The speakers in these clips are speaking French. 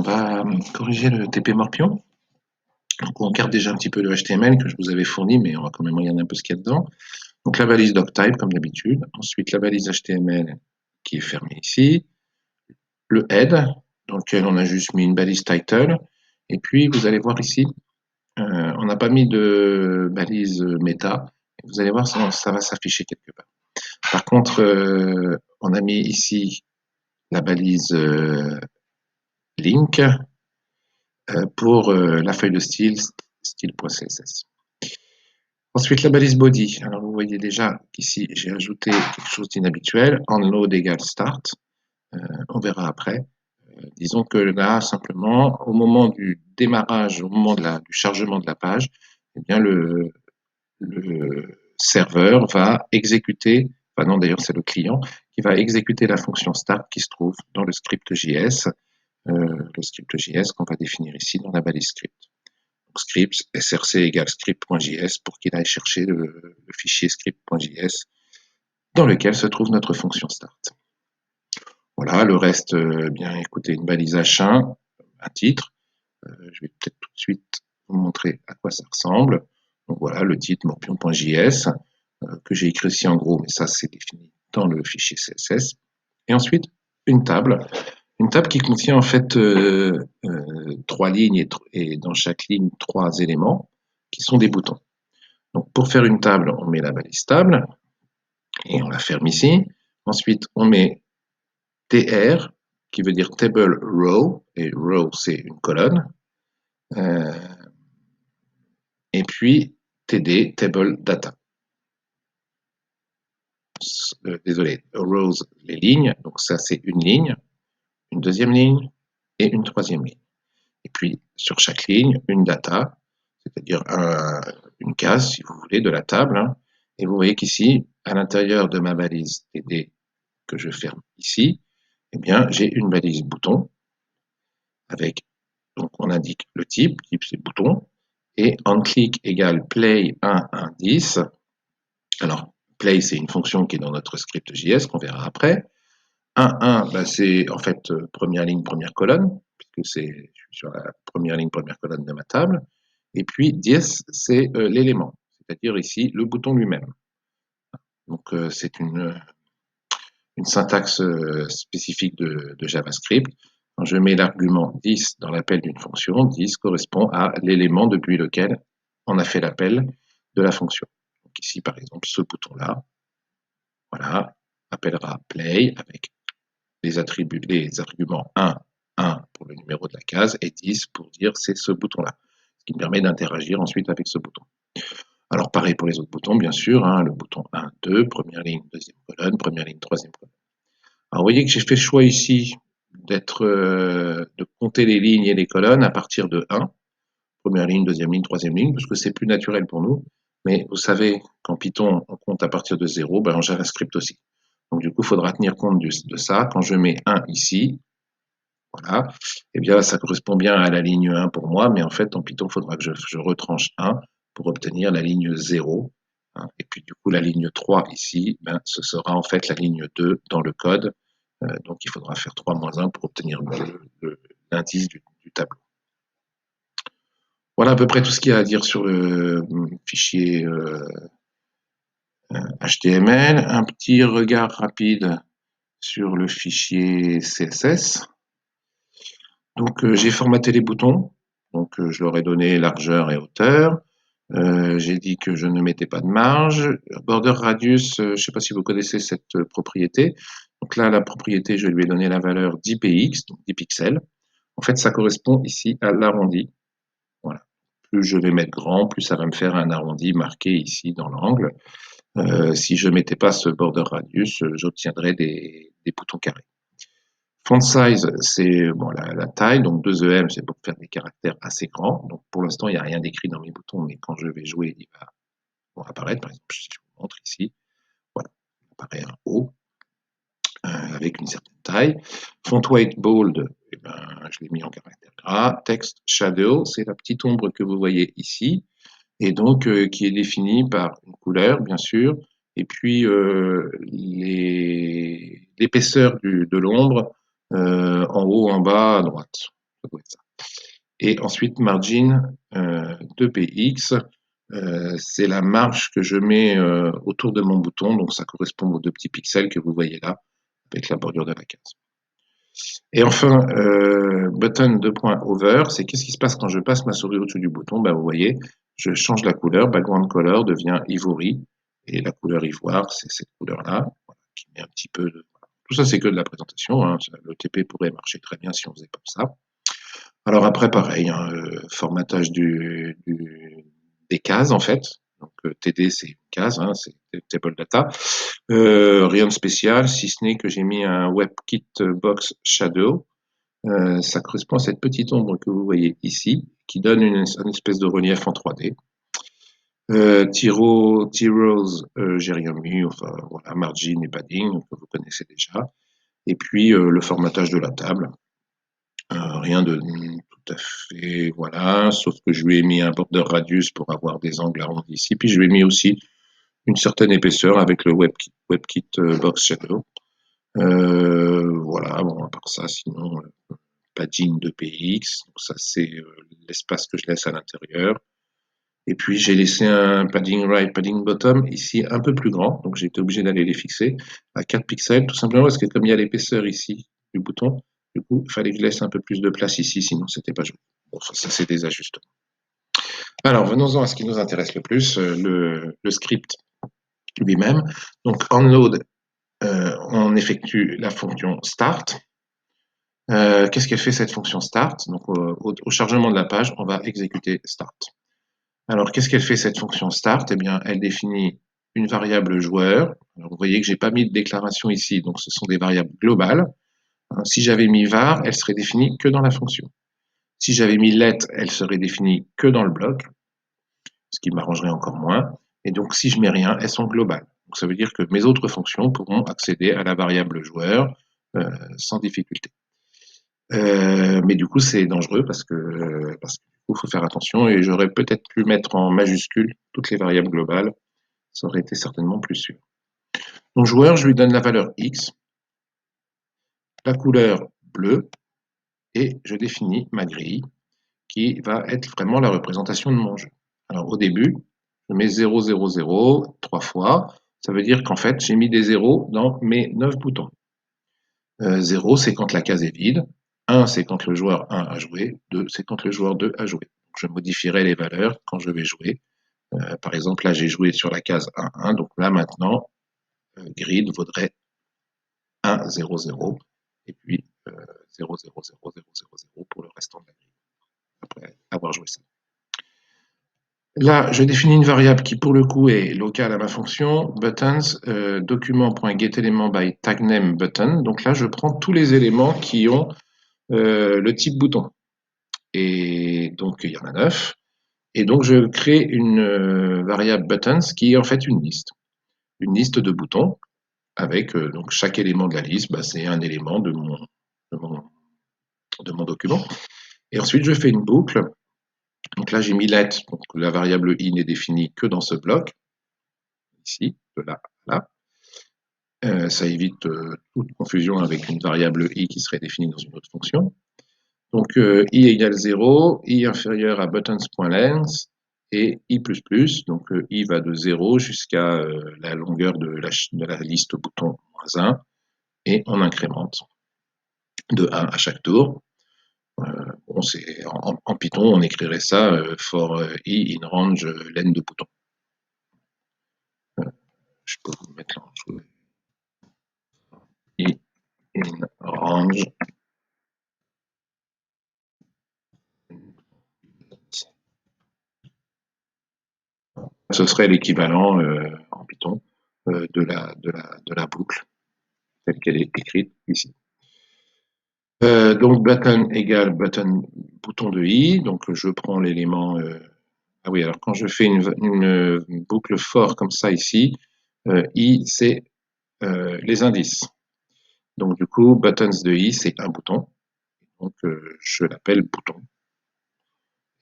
va corriger le TP Morpion. Donc on regarde déjà un petit peu le HTML que je vous avais fourni, mais on va quand même regarder un peu ce qu'il y a dedans. Donc la balise doctype comme d'habitude. Ensuite la balise HTML qui est fermée ici. Le head dans lequel on a juste mis une balise title. Et puis vous allez voir ici, on n'a pas mis de balise méta. Vous allez voir, ça va s'afficher quelque part. Par contre, on a mis ici la balise link pour la feuille de style, style.css. Ensuite, la balise body. Alors, vous voyez déjà qu'ici, j'ai ajouté quelque chose d'inhabituel. Onload égale start. On verra après. Disons que là, simplement, au moment du démarrage, au moment du chargement de la page, eh bien, le serveur va exécuter, enfin non, d'ailleurs, c'est le client, qui va exécuter la fonction start qui se trouve dans le script JS, qu'on va définir ici dans la balise script. Donc, script, src égale script.js pour qu'il aille chercher le fichier script.js dans lequel se trouve notre fonction start. Voilà, le reste, bien écoutez, une balise H1, un titre. Je vais peut-être tout de suite vous montrer à quoi ça ressemble. Donc voilà, le titre morpion.js que j'ai écrit ici en gros, mais ça c'est défini dans le fichier CSS. Et ensuite, une table qui contient en fait 3 lignes et dans chaque ligne 3 éléments qui sont des boutons. Donc pour faire une table, on met la balise table et on la ferme ici. Ensuite, on met tr qui veut dire table row, et row c'est une colonne. Et puis td, table data. Désolé, rows, les lignes, donc ça c'est une ligne, une deuxième ligne et une troisième ligne. Et puis sur chaque ligne, une data, c'est-à-dire une case, si vous voulez, de la table. Hein. Et vous voyez qu'ici, à l'intérieur de ma balise td que je ferme ici, eh bien j'ai une balise bouton avec, donc on indique le type c'est bouton, et onClick égale play 1, 1, 10. Alors, play, c'est une fonction qui est dans notre script JS, qu'on verra après. 1, 1, bah, c'est en fait première ligne, première colonne, puisque je suis sur la première ligne, première colonne de ma table. Et puis 10, c'est l'élément, c'est-à-dire ici le bouton lui-même. Donc, c'est une syntaxe spécifique de JavaScript. Quand je mets l'argument 10 dans l'appel d'une fonction, 10 correspond à l'élément depuis lequel on a fait l'appel de la fonction. Donc ici, par exemple, ce bouton-là, voilà, appellera play avec les arguments 1, 1 pour le numéro de la case et 10 pour dire c'est ce bouton-là, ce qui me permet d'interagir ensuite avec ce bouton. Alors pareil pour les autres boutons, bien sûr, hein, le bouton 1, 2, première ligne, deuxième colonne, première ligne, troisième colonne. Alors vous voyez que j'ai fait le choix ici de compter les lignes et les colonnes à partir de 1, première ligne, deuxième ligne, troisième ligne, parce que c'est plus naturel pour nous. Mais vous savez qu'en Python, on compte à partir de 0, ben en JavaScript aussi. Donc du coup, il faudra tenir compte de ça. Quand je mets 1 ici, voilà, eh bien ça correspond bien à la ligne 1 pour moi, mais en fait, en Python, il faudra que je retranche 1 pour obtenir la ligne 0. Hein, et puis du coup, la ligne 3 ici, ben, ce sera en fait la ligne 2 dans le code. Donc il faudra faire 3 moins 1 pour obtenir l'indice du tableau. Voilà à peu près tout ce qu'il y a à dire sur le fichier HTML. Un petit regard rapide sur le fichier CSS. Donc j'ai formaté les boutons. Donc je leur ai donné largeur et hauteur. J'ai dit que je ne mettais pas de marge. Border radius, je ne sais pas si vous connaissez cette propriété. Donc là, la propriété, je lui ai donné la valeur 10 px, donc 10 pixels. En fait, ça correspond ici à l'arrondi. Voilà. Plus je vais mettre grand, plus ça va me faire un arrondi marqué ici dans l'angle. Si je ne mettais pas ce border radius, j'obtiendrais des boutons carrés. Font size, c'est bon, la taille, donc 2 EM, c'est pour faire des caractères assez grands. Donc pour l'instant, il n'y a rien d'écrit dans mes boutons, mais quand je vais jouer, il va apparaître. Par exemple, si je vous montre ici, voilà, il apparaît un O avec une certaine taille. Font weight bold, eh ben, je l'ai mis en caractère gras. Text shadow, c'est la petite ombre que vous voyez ici, et donc qui est définie par une couleur, bien sûr, et puis l'épaisseur de l'ombre en haut, en bas, à droite. Ça doit être ça. Et ensuite, margin de px, c'est la marge que je mets autour de mon bouton, donc ça correspond aux 2 petits pixels que vous voyez là, avec la bordure de la case. Et enfin, button 2.over, c'est qu'est-ce qui se passe quand je passe ma souris au-dessus du bouton? Ben, vous voyez, je change la couleur, background color devient ivory, et la couleur ivoire, c'est cette couleur-là, voilà, qui met un petit peu de... Tout ça, c'est que de la présentation, hein. Le TP pourrait marcher très bien si on faisait comme ça. Alors après, pareil, hein, formatage des cases, en fait. Donc, TD, c'est une case, hein, c'est table data. Rien de spécial, si ce n'est que j'ai mis un WebKit Box Shadow. Ça correspond à cette petite ombre que vous voyez ici, qui donne une espèce de relief en 3D. T-Rose, j'ai rien mis, enfin voilà, margin et padding, que vous connaissez déjà. Et puis le formatage de la table. Rien de tout à fait, voilà, sauf que je lui ai mis un border radius pour avoir des angles arrondis ici. Puis je lui ai mis aussi une certaine épaisseur avec le WebKit Box Shadow. Voilà, bon, à part ça, sinon, padding de PX, donc ça c'est l'espace que je laisse à l'intérieur. Et puis j'ai laissé un padding right, padding bottom ici un peu plus grand, donc j'ai été obligé d'aller les fixer à 4 pixels, tout simplement parce que comme il y a l'épaisseur ici du bouton, du coup il fallait que je laisse un peu plus de place ici, sinon c'était pas joli. Bon, ça c'est des ajustements. Alors venons-en à ce qui nous intéresse le plus, le script lui-même. Donc en Node, on effectue la fonction start. Qu'est-ce qu'elle fait cette fonction start? Donc au chargement de la page, on va exécuter start. Alors qu'est-ce qu'elle fait cette fonction start? Eh bien, elle définit une variable joueur. Alors, vous voyez que j'ai pas mis de déclaration ici, donc ce sont des variables globales. Si j'avais mis var, elle serait définie que dans la fonction. Si j'avais mis let, elle serait définie que dans le bloc, ce qui m'arrangerait encore moins. Et donc si je mets rien, elles sont globales. Donc ça veut dire que mes autres fonctions pourront accéder à la variable joueur sans difficulté. Mais du coup, c'est dangereux parce que du coup, faut faire attention et j'aurais peut-être pu mettre en majuscule toutes les variables globales. Ça aurait été certainement plus sûr. Mon joueur, je lui donne la valeur X, la couleur bleue et je définis ma grille qui va être vraiment la représentation de mon jeu. Alors au début, je mets 0, 0, 0 3 fois. Ça veut dire qu'en fait, j'ai mis des zéros dans mes 9 boutons. 0, c'est quand la case est vide. 1, c'est quand le joueur 1 a joué. 2, c'est quand le joueur 2 a joué. Donc, je modifierai les valeurs quand je vais jouer. Par exemple, là, j'ai joué sur la case 1, 1. Donc là, maintenant, grid vaudrait 1, 0, 0. Et puis 0, 0, 0, 0, 0, 0 pour le restant de la grille, après avoir joué ça. Là, je définis une variable qui, pour le coup, est locale à ma fonction, buttons, document.getElement by tagname button. Donc là, je prends tous les éléments qui ont le type bouton. Et donc, il y en a 9. Et donc, je crée une variable buttons qui est en fait une liste de boutons avec donc chaque élément de la liste, bah, c'est un élément de mon document. Et ensuite, je fais une boucle. Donc là, j'ai mis let, donc la variable i n'est définie que dans ce bloc, ici, de là à là. Ça évite toute confusion avec une variable i qui serait définie dans une autre fonction. Donc i égale 0, i inférieur à buttons.length et i++, donc i va de 0 jusqu'à la longueur de la liste bouton -1, et on incrémente de 1 à chaque tour. Bon, en Python, on écrirait ça for i in range len de boutons. Je peux vous mettre là en dessous. I in range. Ce serait l'équivalent en Python de la boucle telle qu'elle est écrite ici. Donc button égale bouton de i, donc je prends l'élément. Ah oui, alors quand je fais une boucle for comme ça ici, i c'est les indices. Donc du coup, buttons de i c'est un bouton, donc je l'appelle bouton.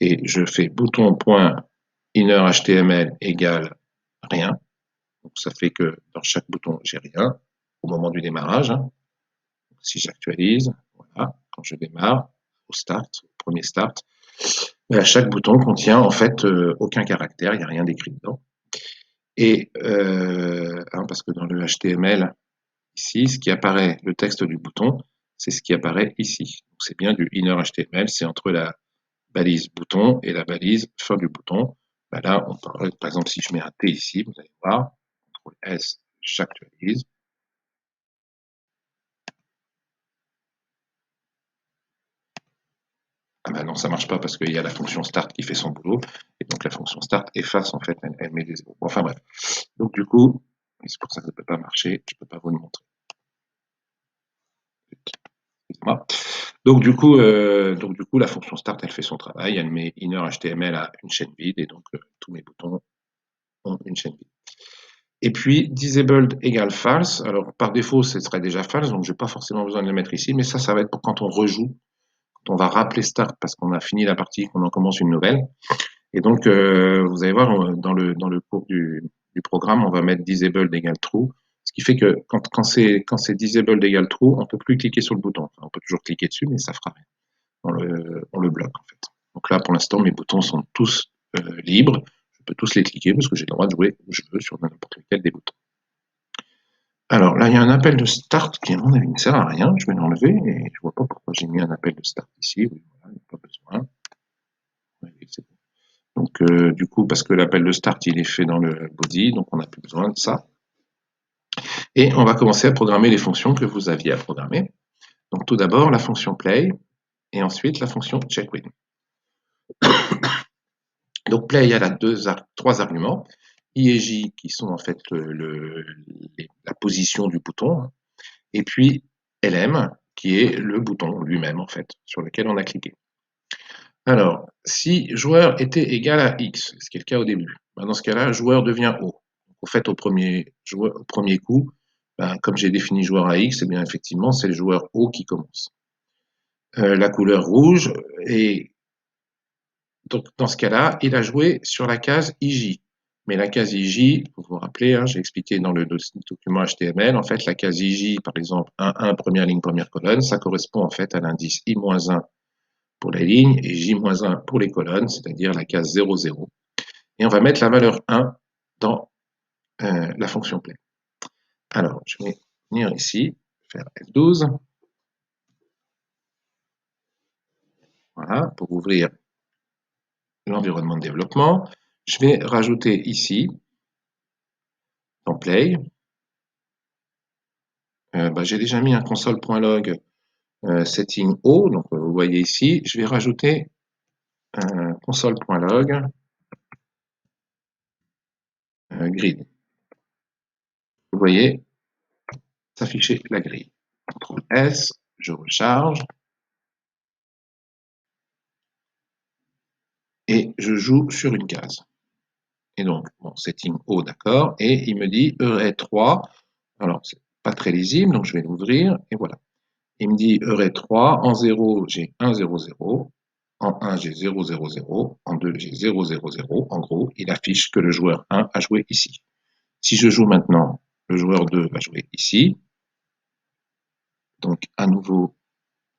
Et je fais bouton.innerHTML égale rien. Donc ça fait que dans chaque bouton j'ai rien au moment du démarrage. Hein. Si j'actualise, voilà, quand je démarre, au start, au premier start, chaque bouton contient en fait aucun caractère, il n'y a rien d'écrit dedans. Et parce que dans le HTML, ici, ce qui apparaît, le texte du bouton, c'est ce qui apparaît ici. C'est bien du inner HTML, c'est entre la balise bouton et la balise fin du bouton. Ben là, on parle, par exemple, si je mets un T ici, vous allez voir, CTRL S, j'actualise. Ah ben non, ça marche pas parce qu'il y a la fonction start qui fait son boulot, et donc la fonction start efface en fait, elle met des zéros. Enfin bref. Donc du coup, c'est pour ça que ça ne peut pas marcher, je ne peux pas vous le montrer. Donc du coup, la fonction start, elle fait son travail, elle met inner HTML à une chaîne vide, et donc tous mes boutons ont une chaîne vide. Et puis, disabled égale false. Alors, par défaut, ce serait déjà false, donc je n'ai pas forcément besoin de le mettre ici, mais ça va être pour quand on rejoue, quand on va rappeler start parce qu'on a fini la partie, qu'on en commence une nouvelle. Et donc, vous allez voir, dans le cours du programme, on va mettre disabled égale true, ce qui fait que quand c'est disabled égale true, on ne peut plus cliquer sur le bouton. Enfin, on peut toujours cliquer dessus, mais ça fera rien. On le bloque, en fait. Donc là, pour l'instant, mes boutons sont tous libres. Je peux tous les cliquer parce que j'ai le droit de jouer où je veux sur n'importe lequel des boutons. Alors là, il y a un appel de start qui, à mon avis, ne sert à rien. Je vais l'enlever et je ne vois pas pourquoi j'ai mis un appel de start ici. Oui, voilà, il n'y a pas besoin. Oui, c'est bon. Donc, du coup, parce que l'appel de start, il est fait dans le body, donc on n'a plus besoin de ça. Et on va commencer à programmer les fonctions que vous aviez à programmer. Donc, tout d'abord, la fonction play et ensuite la fonction checkWin. Donc, play, elle a trois arguments. I et J qui sont en fait la position du bouton, et puis LM qui est le bouton lui-même en fait sur lequel on a cliqué. Alors, si joueur était égal à X, ce qui est le cas au début, ben dans ce cas-là, joueur devient O. En fait, au premier coup, ben, comme j'ai défini joueur à X, eh bien effectivement, c'est le joueur O qui commence. La couleur rouge, et donc dans ce cas-là, il a joué sur la case IJ. Mais la case IJ, vous vous rappelez, hein, j'ai expliqué dans le document HTML, en fait, la case IJ, par exemple, 1, première ligne, première colonne, ça correspond en fait à l'indice I-1 pour les lignes et J-1 pour les colonnes, c'est-à-dire la case 0, 0. Et on va mettre la valeur 1 dans la fonction play. Alors, je vais venir ici, faire F12. Voilà, pour ouvrir l'environnement de développement. Je vais rajouter ici, dans Play, j'ai déjà mis un console.log setting O, donc vous voyez ici, je vais rajouter un console.log grid. Vous voyez s'afficher la grille. CTRL S, je recharge, et je joue sur une case. Et donc, bon, setting O, d'accord, et il me dit array3, alors c'est pas très lisible, donc je vais l'ouvrir, et voilà. Il me dit array3, en 0, j'ai 1, 0, 0, en 1, j'ai 0, 0, 0, en 2, j'ai 0, 0, 0, en gros, il affiche que le joueur 1 a joué ici. Si je joue maintenant, le joueur 2 va jouer ici, donc à nouveau,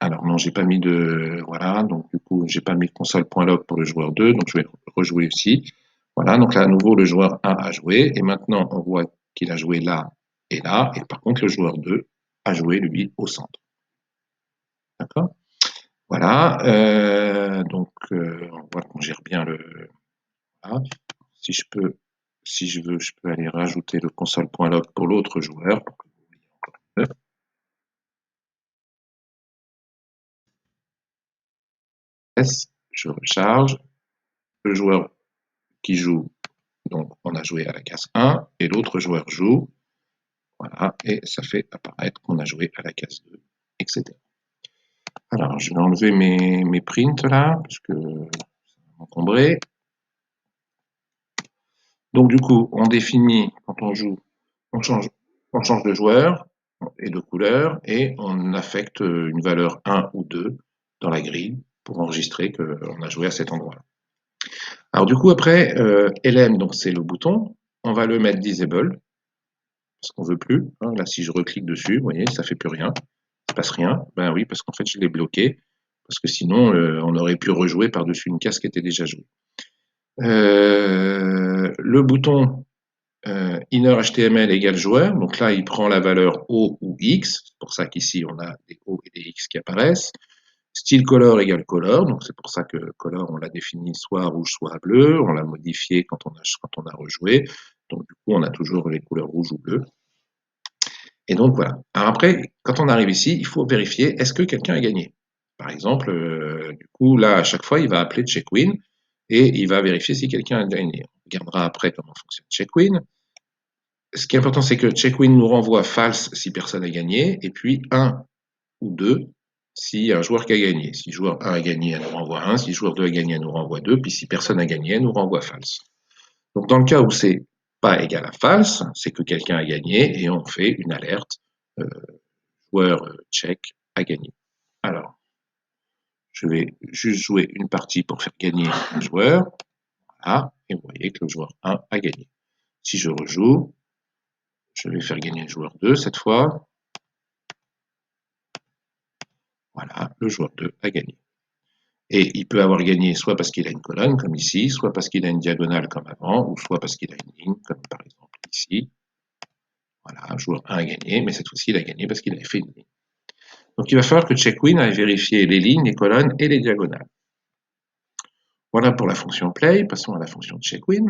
alors non, j'ai pas mis de, voilà, donc du coup, j'ai pas mis console.log pour le joueur 2, donc je vais rejouer aussi. Voilà, donc là, à nouveau, le joueur 1 a joué, et maintenant, on voit qu'il a joué là, et par contre, le joueur 2 a joué, lui, au centre. D'accord? Voilà, on voit qu'on gère bien le... Voilà. Si je veux, je peux aller rajouter le console.log pour l'autre joueur. Pour que vous voyez encore mieux. Je recharge. Le joueur qui joue, donc on a joué à la case 1, et l'autre joueur joue. Voilà, et ça fait apparaître qu'on a joué à la case 2, etc. Alors, je vais enlever mes prints là, parce que ça va m'encombrer. Donc, du coup, on définit, quand on joue, on change de joueur et de couleur, et on affecte une valeur 1 ou 2 dans la grille pour enregistrer qu'on a joué à cet endroit-là. Alors, du coup, après, LM, donc c'est le bouton, on va le mettre disable, parce qu'on ne veut plus. Hein. Là, si je reclique dessus, vous voyez, ça ne fait plus rien. Il ne se passe rien. Ben oui, parce qu'en fait, je l'ai bloqué. parce que sinon, on aurait pu rejouer par-dessus une case qui était déjà jouée. Le bouton inner HTML égale joueur, donc là, il prend la valeur O ou X, c'est pour ça qu'ici, on a des O et des X qui apparaissent. Style color égale color, donc c'est pour ça que color, on l'a défini soit rouge, soit bleu, on l'a modifié quand on a rejoué, donc du coup, on a toujours les couleurs rouge ou bleu. Et donc voilà. Alors après, quand on arrive ici, il faut vérifier, est-ce que quelqu'un a gagné? Par exemple, du coup, là, à chaque fois, il va appeler check-win et il va vérifier si quelqu'un a gagné. On regardera après comment fonctionne check-win. Ce qui est important, c'est que check-win nous renvoie false si personne n'a gagné, et puis 1 ou 2 si un joueur qui a gagné. Si joueur 1 a gagné, elle nous renvoie 1, si joueur 2 a gagné, elle nous renvoie 2, puis si personne n'a gagné, elle nous renvoie false. Donc dans le cas où c'est pas égal à false, c'est que quelqu'un a gagné et on fait une alerte joueur check a gagné. Alors, je vais juste jouer une partie pour faire gagner un joueur. Voilà, et vous voyez que le joueur 1 a gagné. Si je rejoue, je vais faire gagner le joueur 2 cette fois. Voilà, le joueur 2 a gagné. Et il peut avoir gagné soit parce qu'il a une colonne, comme ici, soit parce qu'il a une diagonale, comme avant, ou soit parce qu'il a une ligne, comme par exemple ici. Voilà, joueur 1 a gagné, mais cette fois-ci, il a gagné parce qu'il avait fait une ligne. Donc il va falloir que check-win aille vérifier les lignes, les colonnes et les diagonales. Voilà pour la fonction play. Passons à la fonction check-win.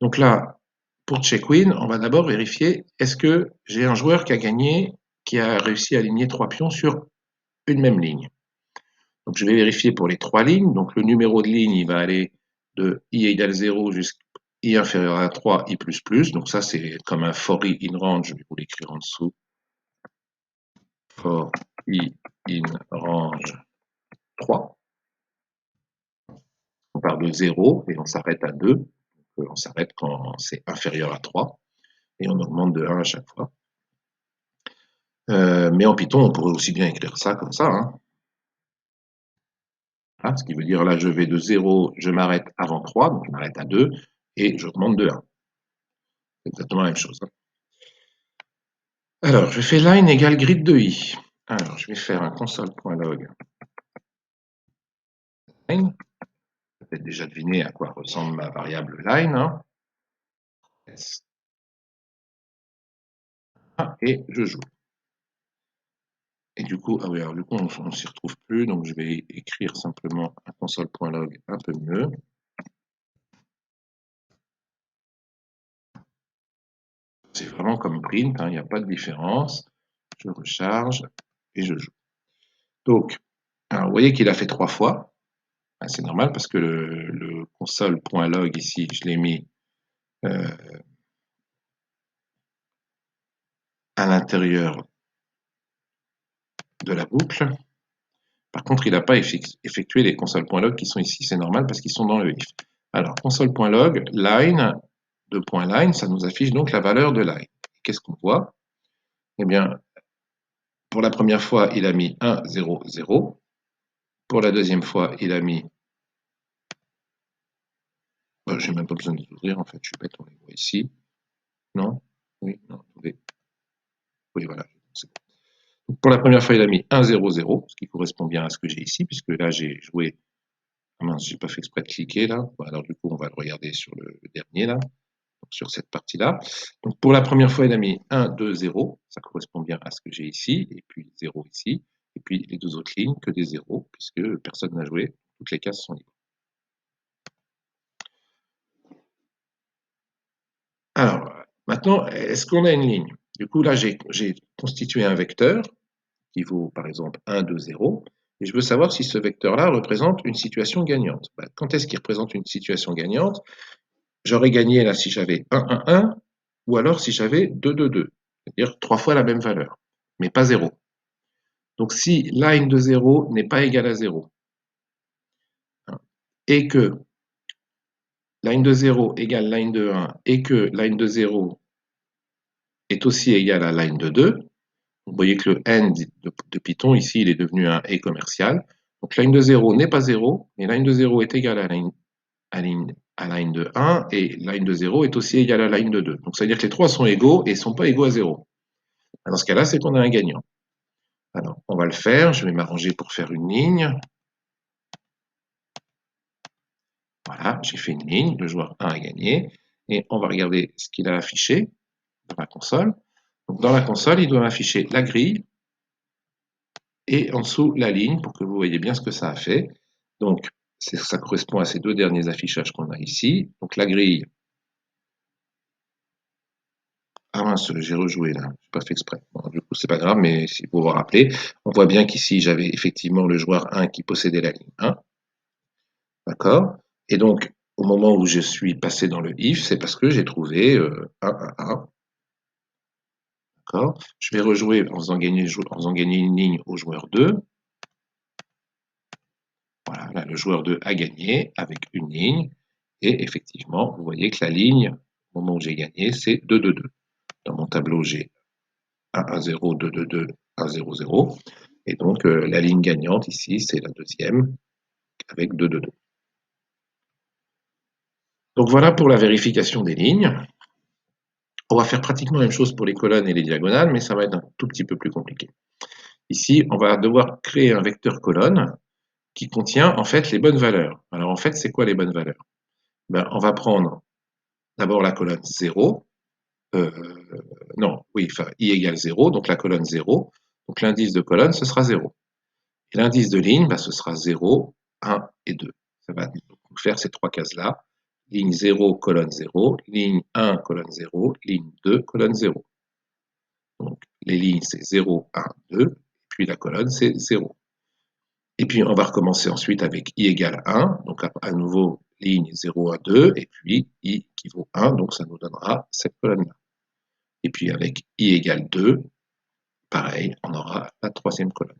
Donc là, pour check-win, on va d'abord vérifier est-ce que j'ai un joueur qui a gagné, qui a réussi à aligner 3 pions sur une même ligne. Donc je vais vérifier pour les 3 lignes. Donc le numéro de ligne, il va aller de i égale 0 jusqu'à i inférieur à 3, i++. Donc ça, c'est comme un for i in range. Je vais vous l'écrire en dessous. For i in range 3. On part de 0 et on s'arrête à 2. Donc, on s'arrête quand c'est inférieur à 3. Et on augmente de 1 à chaque fois. Mais en Python, on pourrait aussi bien écrire ça comme ça. Hein. Hein, ce qui veut dire là, je vais de 0, je m'arrête avant 3, donc je m'arrête à 2, et j'augmente de 1. C'est exactement la même chose. Hein. Alors, je fais line égale grid de i. Alors, je vais faire un console.log line. Vous avez déjà deviné à quoi ressemble ma variable line. Hein. Et je joue. Et du coup, ah oui, alors du coup, on ne s'y retrouve plus, donc je vais écrire simplement un console.log un peu mieux. C'est vraiment comme print, il n'y a pas de différence. Je recharge et je joue. Donc, alors, vous voyez qu'il a fait 3 fois. C'est normal parce que le console.log ici, je l'ai mis à l'intérieur de la boucle. Par contre, il n'a pas effectué les console.log qui sont ici. C'est normal parce qu'ils sont dans le if. Alors, console.log, line, line, ça nous affiche donc la valeur de line. Qu'est-ce qu'on voit? Eh bien, pour la première fois, il a mis 1, 0, 0. Pour la deuxième fois, il a mis... Bon, j'ai même pas besoin de les ouvrir, en fait, je suis bête, on les voit ici. Non? Oui, non, attendez. Oui, voilà, c'est bon. Donc, pour la première fois, il a mis 1, 0, 0, ce qui correspond bien à ce que j'ai ici, puisque là, j'ai joué... Ah mince, j'ai pas fait exprès de cliquer, là. Bon, alors, du coup, on va le regarder sur le dernier, là. Sur cette partie-là. Donc pour la première fois, il a mis 1, 2, 0, ça correspond bien à ce que j'ai ici, et puis 0 ici, et puis les deux autres lignes que des 0, puisque personne n'a joué, toutes les cases sont libres. Alors, maintenant, est-ce qu'on a une ligne? Du coup, là, j'ai constitué un vecteur qui vaut, par exemple, 1, 2, 0, et je veux savoir si ce vecteur-là représente une situation gagnante. Ben, quand est-ce qu'il représente une situation gagnante? J'aurais gagné là si j'avais 1, 1, 1, ou alors si j'avais 2, 2, 2, c'est-à-dire 3 fois la même valeur, mais pas 0. Donc si line de 0 n'est pas égale à 0, hein, et que line de 0 égale line de 1, et que line de 0 est aussi égal à line de 2, vous voyez que le end de Python, ici, il est devenu un et commercial. Donc line de 0 n'est pas 0, mais line de 0 est égal à line de 1, et line de 0 est aussi égal à line de 2. Donc ça veut dire que les trois sont égaux et ne sont pas égaux à 0. Dans ce cas-là, c'est qu'on a un gagnant. Alors, on va le faire. Je vais m'arranger pour faire une ligne. Voilà, j'ai fait une ligne. Le joueur 1 a gagné. Et on va regarder ce qu'il a affiché dans la console. Donc, dans la console, il doit afficher la grille et en dessous la ligne pour que vous voyez bien ce que ça a fait. Donc, ça correspond à ces deux derniers affichages qu'on a ici. Donc, la grille. Ah mince, j'ai rejoué là, j'ai pas fait exprès. Bon, du coup, c'est pas grave, mais si vous vous rappelez, on voit bien qu'ici, j'avais effectivement le joueur 1 qui possédait la ligne 1. D'accord? Et donc, au moment où je suis passé dans le if, c'est parce que j'ai trouvé 1, 1, 1. D'accord? Je vais rejouer en faisant gagner une ligne au joueur 2. Voilà, là, le joueur 2 a gagné avec une ligne. Et effectivement, vous voyez que la ligne, au moment où j'ai gagné, c'est 2, 2, 2. Dans mon tableau, j'ai 1, 1, 0, 2, 2, 2, 1, 0, 0. Et donc, la ligne gagnante ici, c'est la deuxième avec 2, 2, 2. Donc voilà pour la vérification des lignes. On va faire pratiquement la même chose pour les colonnes et les diagonales, mais ça va être un tout petit peu plus compliqué. Ici, on va devoir créer un vecteur colonne qui contient en fait les bonnes valeurs. Alors en fait, c'est quoi les bonnes valeurs? Ben, on va prendre d'abord la colonne 0, non, oui, enfin, i égale 0, donc la colonne 0. Donc l'indice de colonne, ce sera 0. Et l'indice de ligne, ben, ce sera 0, 1 et 2. Ça va nous faire ces trois cases-là. Ligne 0, colonne 0, ligne 1, colonne 0, ligne 2, colonne 0. Donc les lignes, c'est 0, 1, 2, puis la colonne, c'est 0. Et puis on va recommencer ensuite avec i égale 1, donc à nouveau ligne 0, 1, 2, et puis i qui vaut 1, donc ça nous donnera cette colonne-là. Et puis avec i égale 2, pareil, on aura la troisième colonne.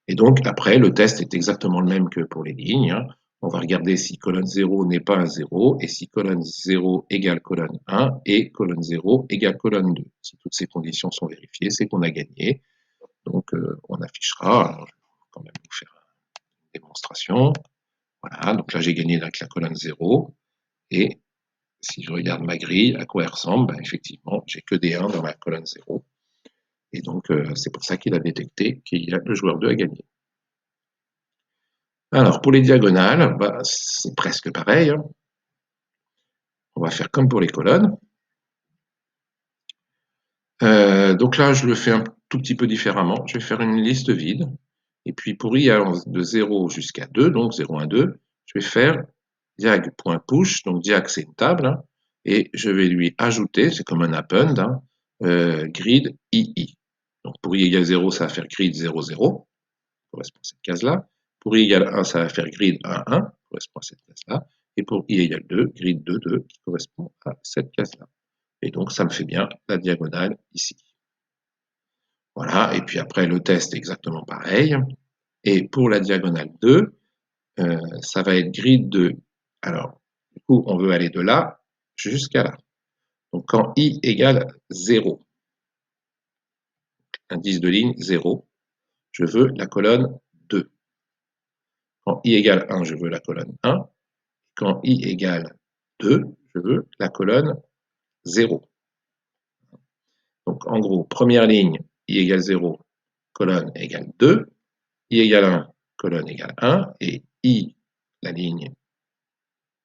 Et donc après, le test est exactement le même que pour les lignes. On va regarder si colonne 0 n'est pas un 0, et si colonne 0 égale colonne 1, et colonne 0 égale colonne 2. Si toutes ces conditions sont vérifiées, c'est qu'on a gagné. Donc on affichera, alors, je vais quand même vous faire une démonstration. Voilà, donc là j'ai gagné avec la colonne 0, et si je regarde ma grille, à quoi elle ressemble, ben, effectivement, j'ai que des 1 dans la colonne 0. Et donc, c'est pour ça qu'il a détecté que le joueur 2 a gagné. Alors, pour les diagonales, bah, c'est presque pareil. Hein. On va faire comme pour les colonnes. Donc là, je le fais un tout petit peu différemment. Je vais faire une liste vide. Et puis, pour i allant de 0 jusqu'à 2, donc 0, 1, 2, je vais faire diag.push. Donc, diag, c'est une table. Hein, et je vais lui ajouter, c'est comme un append, hein, grid ii. Donc, pour i égale 0, ça va faire grid 0, 0. Correspond à cette case-là. Pour i égale 1, ça va faire grid 1, 1, correspond à cette case-là. Et pour i égale 2, grid 2, 2, qui correspond à cette case-là. Et donc, ça me fait bien la diagonale ici. Voilà, et puis après, le test est exactement pareil. Et pour la diagonale 2, ça va être grid 2. Alors, du coup, on veut aller de là jusqu'à là. Donc, quand i égale 0, indice de ligne 0, je veux la colonne 2. Quand i égale 1, je veux la colonne 1. Quand i égale 2, je veux la colonne 0. Donc en gros, première ligne, i égale 0, colonne égale 2, i égale 1, colonne égale 1, et i, la ligne,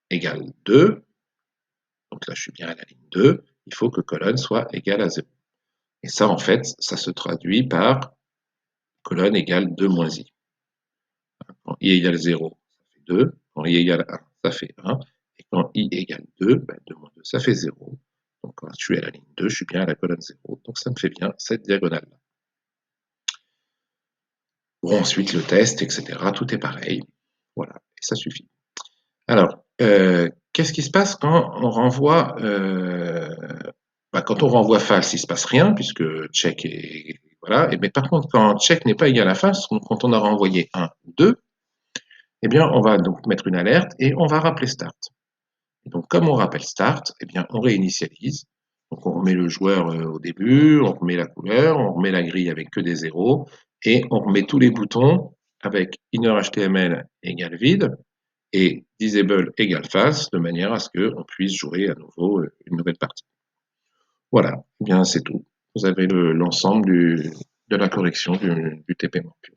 égale 2. Donc là, je suis bien à la ligne 2. Il faut que colonne soit égale à 0. Et ça, en fait, ça se traduit par colonne égale 2 moins i. Quand i égale 0, ça fait 2. Quand i égale 1, ça fait 1. Et quand i égale 2, ben 2 moins 2, ça fait 0. Donc quand je suis à la ligne 2, je suis bien à la colonne 0. Donc ça me fait bien cette diagonale-là. Bon, ensuite le test, etc. Tout est pareil. Voilà, et ça suffit. Alors, qu'est-ce qui se passe quand on renvoie quand on renvoie false, il ne se passe rien, puisque check est. Voilà. Mais par contre, quand check n'est pas égal à false, donc quand on a renvoyé 1 ou 2, eh bien, on va donc mettre une alerte et on va rappeler start. Et donc, comme on rappelle start, eh bien, on réinitialise. Donc, on remet le joueur au début, on remet la couleur, on remet la grille avec que des zéros, et on remet tous les boutons avec inner.html égale vide et disable égale false, de manière à ce qu'on puisse jouer à nouveau une nouvelle partie. Voilà, eh bien c'est tout. Vous avez l'ensemble de la correction du TP Morpio.